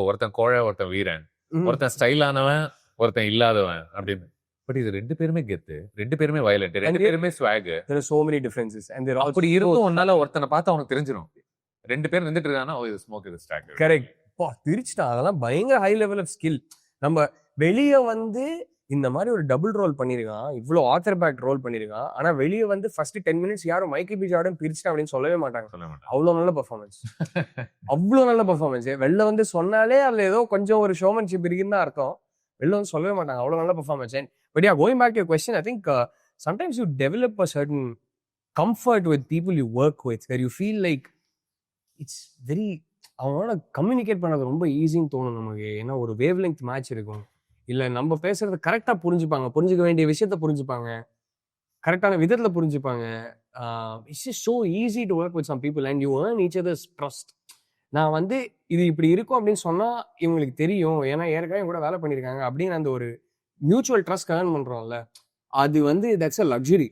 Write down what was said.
ஒருத்தன் கோழை ஒருத்தன் வீரன், ஒருத்தன் ஸ்டைலானவன் ஒருத்தன் இல்லாதவன் அப்படின்னு. பட் இது 2 பேருமே கெத்து, 2 பேருமே வயலண்ட், 2 பேருமே swag. There are so many differences and they're all அப்படி இருந்தும் ஒன்னால ஒருத்தனை பார்த்து அவனுக்கு தெரிஞ்சிடும் 2 பேர் நின்றுட்டு இருக்காங்கன்னா இது ஸ்மோக், இது ஸ்டாக். கரெக்ட். திரிச்சிட்டா அதெல்லாம் பயங்கர ஹை லெவல் ஆஃப் ஸ்கில். நம்ம வெளியே வந்து இந்த மாதிரி ஒரு டபுள் ரோல் பண்ணிருக்கான், இவ்வளவு ஆத்தர் பேக் ரோல் பண்ணிருக்கான். ஆனா வெளியே வந்து ஃபர்ஸ்ட் 10 minutes யாரும் மைக்கேல் பி ஜார்டன் பிரிச்சுட்டா அப்படின்னு சொல்லவே மாட்டாங்க. அவ்வளவு நல்ல பெர்ஃபார்மன்ஸ், அவ்வளவு நல்ல பெர்ஃபார்மன்ஸ். வெளில வந்து சொன்னாலே அதுல ஏதோ கொஞ்சம் ஒரு ஷோமன்ஷிப் இருக்குன்னு தான் அர்த்தம். வெளில வந்து சொல்லவே மாட்டாங்க, அவ்வளவு நல்ல performance. But yeah, going back to your question, I think sometimes you develop a certain comfort with people you work with where you feel like it's very, அவங்களோட கம்யூனிகேட் பண்ணது ரொம்ப ஈஸின்னு தோணும் நமக்கு. ஏன்னா ஒரு வேவ் லெங்த் மேட்ச் இருக்கும், இல்லை நம்ம பேசுறத கரெக்டாக புரிஞ்சுப்பாங்க, புரிஞ்சுக்க வேண்டிய விஷயத்த புரிஞ்சுப்பாங்க, கரெக்டான விதத்தில் புரிஞ்சுப்பாங்க. It's is so easy to work with some people and you earn each others trust. நான் வந்து இது இப்படி இருக்கும் அப்படின்னு சொன்னால் இவங்களுக்கு தெரியும், ஏன்னா ஏற்கனவே கூட வேலை பண்ணியிருக்காங்க அப்படின்னு அந்த ஒரு மியூச்சுவல் ட்ரஸ்ட் ஏர்ன் பண்ணுறோம்ல, அது வந்து தட்ஸ் அ லக்ஸுரி.